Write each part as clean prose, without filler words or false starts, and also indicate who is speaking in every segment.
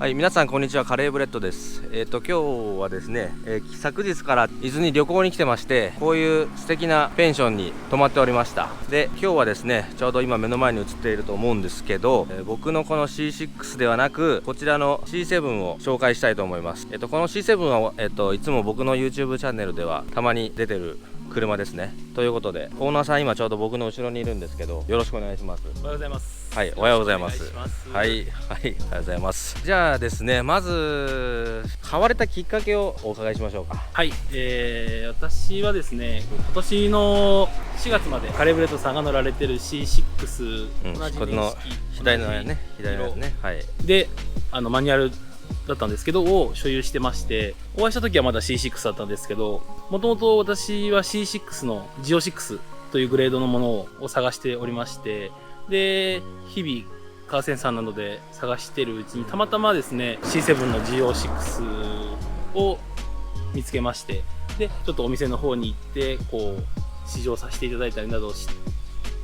Speaker 1: はい、皆さんこんにちは。カレーブレッドです。今日はですね、昨日から伊豆に旅行に来てまして、こういう素敵なペンションに泊まっておりました。で、今日はですね、ちょうど今目の前に映っていると思うんですけど、僕のこの C6 ではなく、こちらの C7 を紹介したいと思います。この C7 は、いつも僕の YouTube チャンネルではたまに出てる車ですね。ということで、オーナーさん今ちょうど僕の後ろにいるんですけど、よろしくお願いします。
Speaker 2: おはようございます。
Speaker 1: はい、おはようございます。はい、はい、おはようございます。じゃあですね、まず買われたきっかけをお伺いしましょうか。
Speaker 2: はい、私はですね、今年の4月までカレーブレッドさんが乗られてる C6、同じ
Speaker 1: この左のやつね、はい。
Speaker 2: で、マニュアルだったんですけどを所有してまして、お会いした時はまだ C6 だったんですけど、もともと私は C6 のジオ6というグレードのものを探しておりまして、で、日々カーセンさんなどで探してるうちにたまたまですね C7 の GO6 を見つけまして、でちょっとお店の方に行ってこう試乗させていただいたりなどをし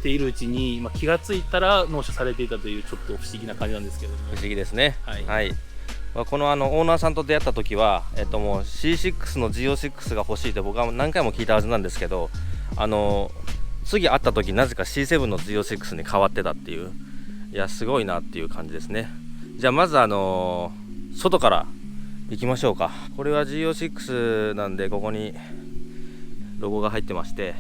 Speaker 2: ているうちに、気がついたら納車されていたというちょっと不思議な感じなんですけども。
Speaker 1: 不思議ですね。
Speaker 2: はい、
Speaker 1: はい。このオーナーさんと出会った時は、もう C6 の GO6 が欲しいって僕は何回も聞いたはずなんですけど、次会った時なぜか C7 の GO6 に変わってたっていう、いやすごいなっていう感じですね。じゃあまず外から行きましょうか。これは GO6 なんで、ここにロゴが入ってまして、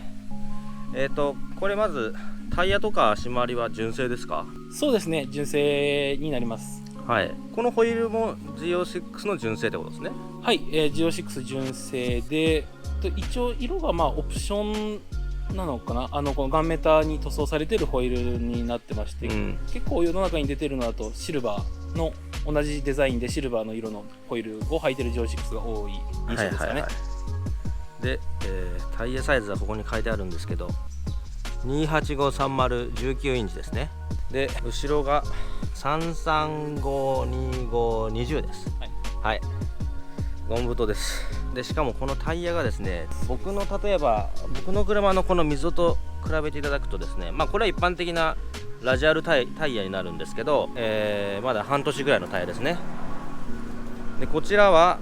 Speaker 1: これまずタイヤとか足回りは純正ですか？
Speaker 2: そうですね、純正になります。
Speaker 1: はい。このホイールも GO6 の純正ってことですね。
Speaker 2: はい、GO6 純正で、一応色がオプションなのかな、このガンメタに塗装されているホイールになってまして、結構世の中に出てるのだとシルバーの同じデザインでシルバーの色のホイールを履いてるGO6が多い印象ですかね。
Speaker 1: で、タイヤサイズはここに書いてあるんですけど、2853019インチですね。で、後ろが3352520です。はい、ゴム太です。で、しかもこのタイヤがですね、例えば僕の車のこの溝と比べていただくとですね、これは一般的なラジアルタイヤになるんですけど、まだ半年ぐらいのタイヤですね。で、こちらは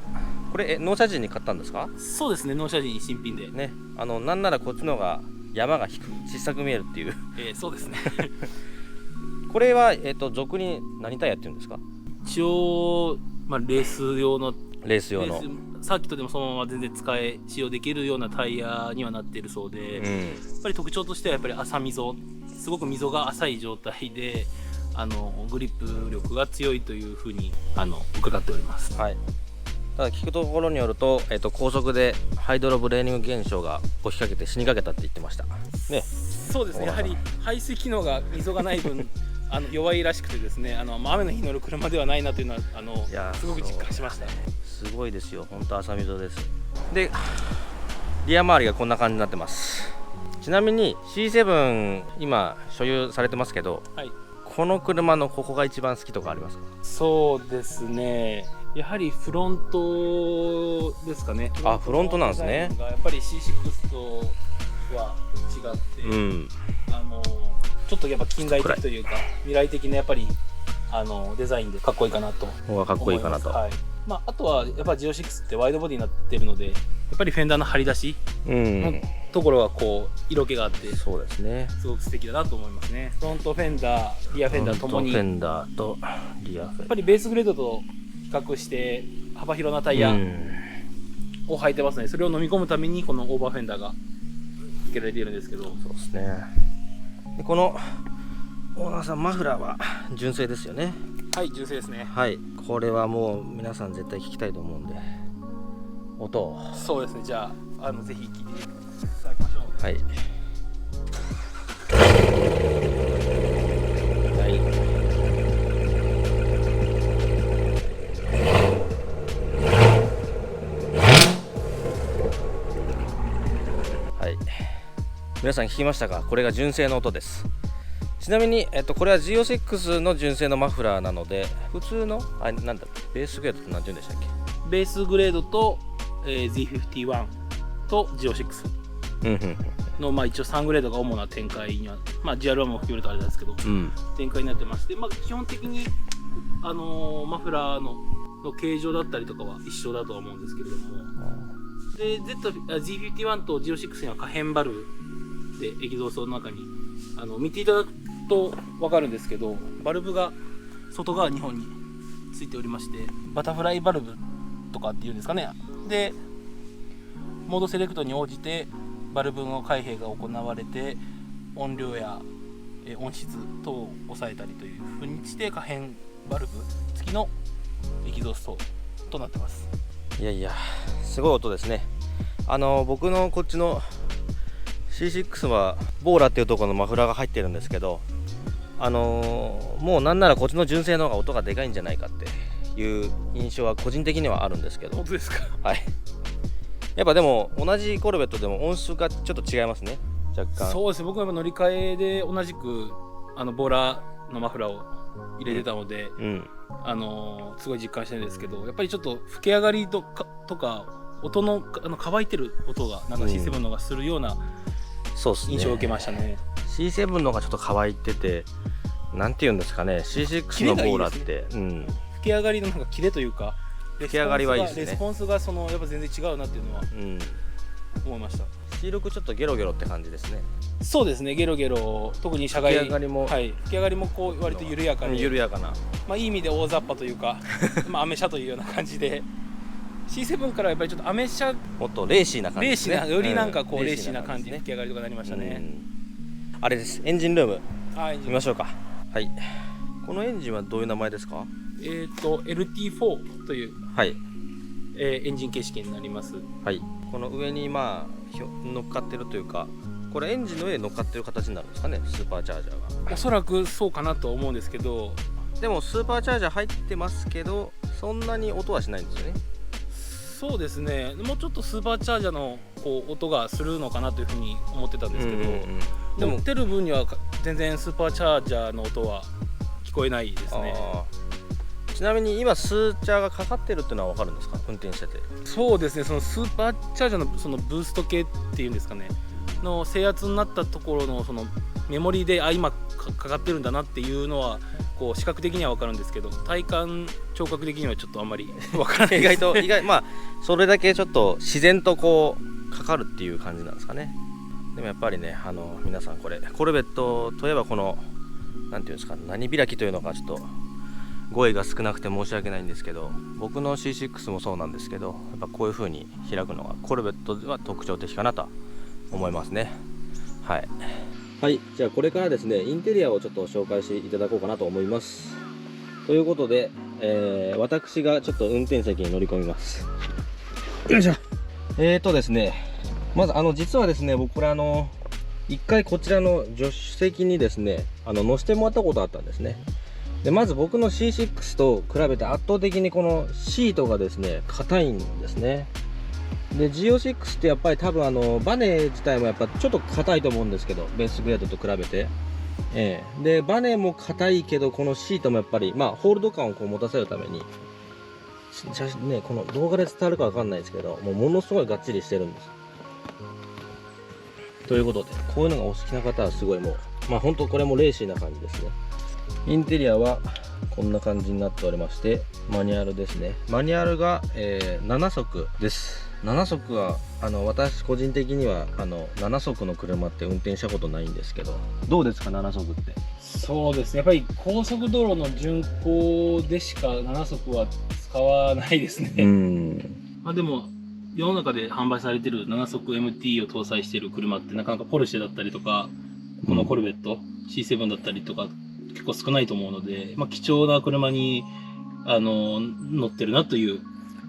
Speaker 1: これ納車時に買ったんですか？
Speaker 2: そうですね、納車時に新品で
Speaker 1: ね。なんならこっちの方が山が小さく見えるっていう、
Speaker 2: そうですね
Speaker 1: これは俗に何タイヤって言うんですか？
Speaker 2: 一応、レース用のサーキットでもそのまま全然使用できるようなタイヤにはなっているそうで、やっぱり特徴としてはやっぱり浅溝、すごく溝が浅い状態でグリップ力が強いというふうに伺っております。
Speaker 1: はい。ただ聞くところによると、高速でハイドロブレーニング現象が起きかけて死にかけたって言ってましたね。
Speaker 2: そうですね、やはり排水機能が溝がない分弱いらしくてですね、雨の日に乗る車ではないなというのはすごく実感しました。
Speaker 1: すごいですよ、本当浅溝です。で、リア周りがこんな感じになってます。ちなみに C7 今所有されてますけど、
Speaker 2: はい、
Speaker 1: この車のここが一番好きとかありますか？
Speaker 2: そうですね、やはりフロントですかね。
Speaker 1: フロントなんですね。
Speaker 2: やっぱり C6 とは違って、ちょっとやっぱ近代的というか未来的なやっぱりデザインでかっこいいかなと思います。
Speaker 1: かっこいいかなと。はい。
Speaker 2: あとはやっぱ GO6 ってワイドボディになっているので、やっぱりフェンダーの張り出しのところはこう色気があって、
Speaker 1: そうですね、
Speaker 2: すごく素敵だなと思いますね。フロントフェンダー、リアフェンダーともに、
Speaker 1: フロントフェンダーとリアフェンダー、
Speaker 2: やっぱりベースグレードと比較して幅広なタイヤを履いてますね。それを飲み込むためにこのオーバーフェンダーが付けられているんですけど。
Speaker 1: そうですね。で、このオーナーさんマフラーは純正ですよね？
Speaker 2: はい、純正ですね。
Speaker 1: はい、これはもう皆さん絶対聞きたいと思うんで、音を。
Speaker 2: そうですね、じゃあぜひ聞いていただきましょう。
Speaker 1: はい、はい、皆さん聞きましたか？これが純正の音です。ちなみに、これは GO6 の純正のマフラーなので、普通のベースグレードって何て言うんでしたっけ？
Speaker 2: ベースグレードと、Z51 と GO6 の、一応3グレードが主な展開には、GR1 も含めるとあれですけど、展開になってまして、基本的にマフラーの形状だったりとかは一緒だとは思うんですけれども、で G51 と G06 には可変バルブでエキゾーストの中に見ていただくと分かるんですけど、バルブが外側2本についておりまして、バタフライバルブとかっていうんですかね。でモードセレクトに応じてバルブの開閉が行われて、音量や音質等を抑えたりという風にして可変バルブ付きのエキゾーストとなってます。
Speaker 1: いやいや、すごい音ですね。僕のこっちの C6 はボーラっていうところのマフラーが入ってるんですけど、もうなんならこっちの純正の方が音がでかいんじゃないかっていう印象は個人的にはあるんですけど。
Speaker 2: 本当ですか？
Speaker 1: はい。やっぱでも同じコルベットでも音質がちょっと違いますね、若干。
Speaker 2: そうですね、僕もやっぱ乗り換えで同じくボーラーのマフラーを入れてたので、すごい実感してるんですけど、やっぱりちょっと吹き上がりとか音の乾いてる音がなんか C7 の方がするような印象を受けましたね。
Speaker 1: C7 の方がちょっと乾いてて、なんていうんですかね、C6 のボーラーって、
Speaker 2: 吹き上がりのなんかキレというか、
Speaker 1: 吹き上がりはいいですね。
Speaker 2: レスポンスがやっぱ全然違うなっていうのは思いました。
Speaker 1: C6 ちょっとゲロゲロって感じですね。
Speaker 2: そうですね、ゲロゲロ、特に車外
Speaker 1: 吹き上がりも、
Speaker 2: 吹き上がりもこう割と緩やかに、
Speaker 1: 緩やかな、
Speaker 2: いい意味で大雑把というかアメ車というような感じで、C7 からやっぱりちょっとアメ車、
Speaker 1: もっとレーシーな感じですね。
Speaker 2: よりなんかこうレーシーな感じで吹き上がりとかなりましたね。
Speaker 1: あれです、エンジンルーム見ましょうか。
Speaker 2: はい。
Speaker 1: このエンジンはどういう名前ですか
Speaker 2: ？LT4 という、エンジン形式になります。
Speaker 1: はい。この上に乗っかってるというか、これエンジンの上に乗っかってる形になるんですかね、スーパーチャージャーが。
Speaker 2: おそらくそうかなと思うんですけど、
Speaker 1: でもスーパーチャージャー入ってますけど、そんなに音はしないんですよね。
Speaker 2: そうですね、もうちょっとスーパーチャージャーのこう音がするのかなというふうに思ってたんですけど、でも乗ってる分には全然スーパーチャージャーの音は聞こえないですね。
Speaker 1: ちなみに今スーチャーがかかってるっていうのは分かるんですか、運転してて。
Speaker 2: そうですね、そのスーパーチャージャーのそのブースト系っていうんですかねの制圧になったところのそのメモリで今かかってるんだなっていうのはこう視覚的には分かるんですけど、体感聴覚的にはちょっとあんまり分からないですね。
Speaker 1: 意外それだけちょっと自然とこうかかるっていう感じなんですかね。でもやっぱりね、皆さんこれコルベットといえばこのなんていうんですか、何開きというのかちょっと語彙が少なくて申し訳ないんですけど、僕の C6 もそうなんですけど、やっぱこういう風に開くのがコルベットでは特徴的かなと思いますね。はい、じゃあこれからですね、インテリアをちょっと紹介していただこうかなと思います。ということで、私がちょっと運転席に乗り込みます。よいしょ。ですね、まず実はですね、僕これ一回こちらの助手席にですね乗せてもらったことあったんですね。でまず僕の C6 と比べて圧倒的にこのシートがですね硬いんですね。で GO6 ってやっぱり多分バネ自体もやっぱちょっと硬いと思うんですけど、ベースグレードと比べて、でバネも硬いけど、このシートもやっぱりホールド感をこう持たせるために写真ね、この動画で伝わるかわかんないですけど、ものすごいがっちりしてるんです。ということで、こういうのがお好きな方はすごいもう本当これもレーシーな感じですね。インテリアはこんな感じになっておりまして、マニュアルですね。マニュアルが、7速です。7速は私個人的には7速の車って運転したことないんですけど、どうですか7速って。
Speaker 2: そうですね、やっぱり高速道路の巡航でしか7速は使わないですね。でも世の中で販売されている7速 MT を搭載している車ってなかなかポルシェだったりとか、このコルベット C7 だったりとか結構少ないと思うので、貴重な車に乗ってるなという。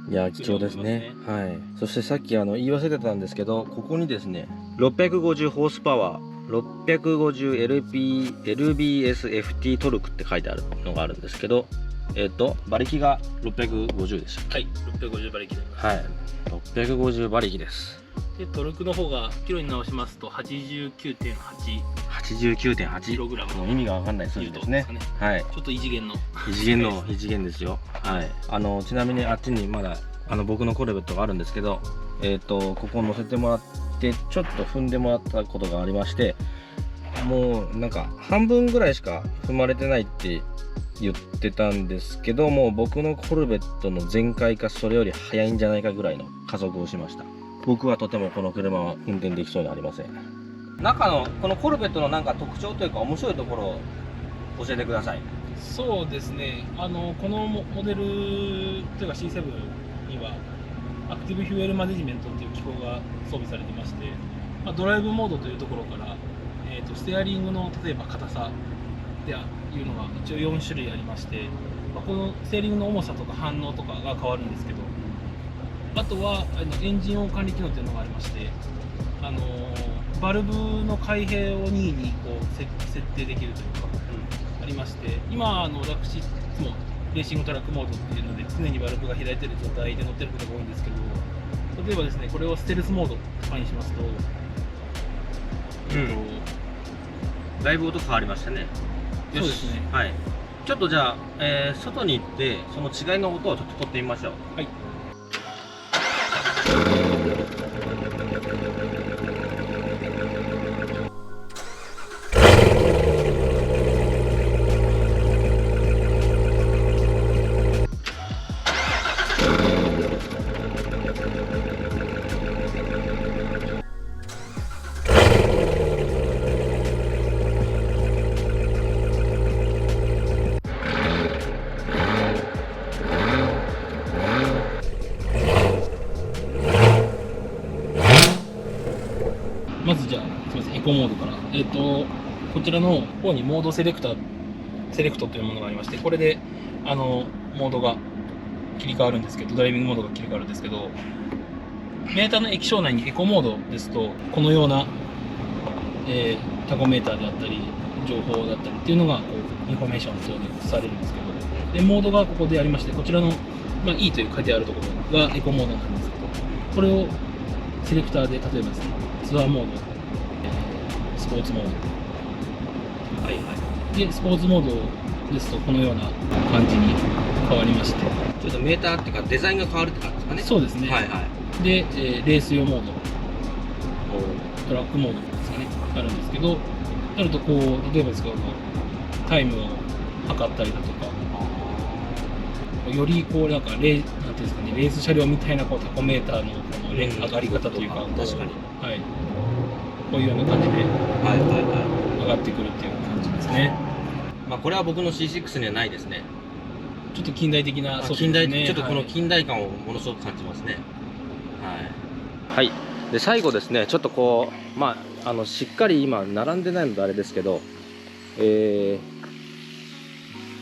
Speaker 1: いや貴重ですね。はい。そしてさっき言い忘れてたんですけど、ここにですね650ホースパワー 650LBSFT トルクって書いてあるのがあるんですけど、馬力が650でした。
Speaker 2: はい、650馬力になります。
Speaker 1: はい、650馬力です。
Speaker 2: でトルクの方がキロに直しますと
Speaker 1: 89.8 キログラム。もう意味が分かんない数字ですね。はい。
Speaker 2: ちょっと異次元
Speaker 1: ですよ。はい。ちなみにあっちにまだ僕のコルベットがあるんですけど、ここ乗せてもらってちょっと踏んでもらったことがありまして、もうなんか半分ぐらいしか踏まれてないって言ってたんですけども、僕のコルベットの全開かそれより速いんじゃないかぐらいの加速をしました。僕はとてもこの車は運転できそうにありません。中のこのコルベットのなんか特徴というか面白いところを教えてください。
Speaker 2: そうですね、このモデルというか C7 にはアクティブフューエルマネジメントという機構が装備されてまして、ドライブモードというところから、ステアリングの例えば硬さっていうのが一応4種類ありまして、このステアリングの重さとか反応とかが変わるんですけど、あとはエンジン音管理機能というのがありまして、バルブの開閉を任意にこう設定できるというか、ありまして、今私いつもレーシングトラックモードっていうので常にバルブが開いてる状態で乗ってることが多いんですけど、例えばですね、これをステルスモードとかにしますと、
Speaker 1: だいぶ音変わりましたね。
Speaker 2: そうですね。
Speaker 1: はい。ちょっとじゃあ、外に行ってその違いの音をちょっと取ってみましょう。
Speaker 2: はい。まずじゃあ、すみません、エコモードから。こちらの方にモードセレクトというものがありまして、これで、モードが切り替わるんですけど、ドライビングモードが切り替わるんですけど、メーターの液晶内にエコモードですと、このような、タコメーターであったり、情報だったりっていうのが、こう、インフォメーション等にされるんですけど、で、モードがここでありまして、こちらの、E という書いてあるところがエコモードなんですけど、これをセレクターで、例えばですね、ツアーモード、スポーツモード。はいはい。で、スポーツモードですと、このような感じに変わりまして。
Speaker 1: ちょっとメーターっていうかデザインが変わるって感じですかね。
Speaker 2: そうですね。
Speaker 1: はいはい。
Speaker 2: で、レース用モード、トラックモードですかね、あるんですけど、なるとこう、例えばですけど、タイムを測ったりだとか、よりこう、なんていうんですかね、レース車両みたいなこうタコメーターのこの上がり方というか、
Speaker 1: 確かに。
Speaker 2: はい。こういうような感じで
Speaker 1: はいはいは
Speaker 2: 上がってくるっていう感じですね。
Speaker 1: い。まあこれは僕の C6 にはないですね。
Speaker 2: ちょっと近代的な、そう
Speaker 1: 近代、
Speaker 2: ですね。
Speaker 1: ちょっとこの近代感をものすごく感じますね。はい。はい。で最後ですね、ちょっとこうしっかり今並んでないのであれですけど、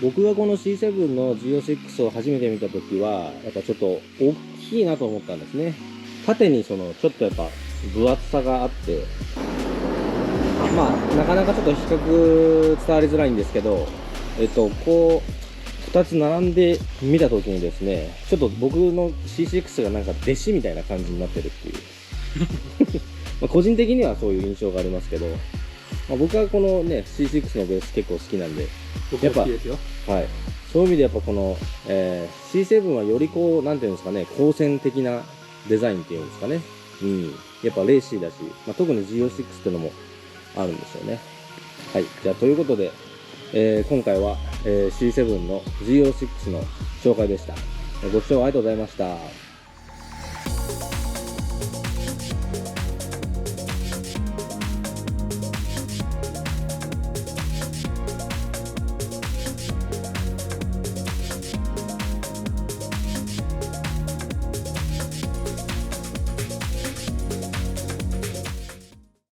Speaker 1: 僕がこの C7 の GO6 を初めて見た時はやっぱちょっと大きいなと思ったんですね。縦にちょっとやっぱ分厚さがあって、なかなかちょっと比較伝わりづらいんですけど、こう2つ並んで見た時にですね、ちょっと僕の C6 がなんか弟子みたいな感じになってるっていう個人的にはそういう印象がありますけど、僕はこのね C6 のベース結構好きなんで、やっぱ、はい、そういう意味でやっぱこの、C7 はよりこうなんていうんですかね、好戦的なデザインっていうんですかね、やっぱレーシーだし、特に GO6 っていうのもあるんですよね。はい、じゃあということで、今回は、C7 の GO6 の紹介でした。ご視聴ありがとうございました。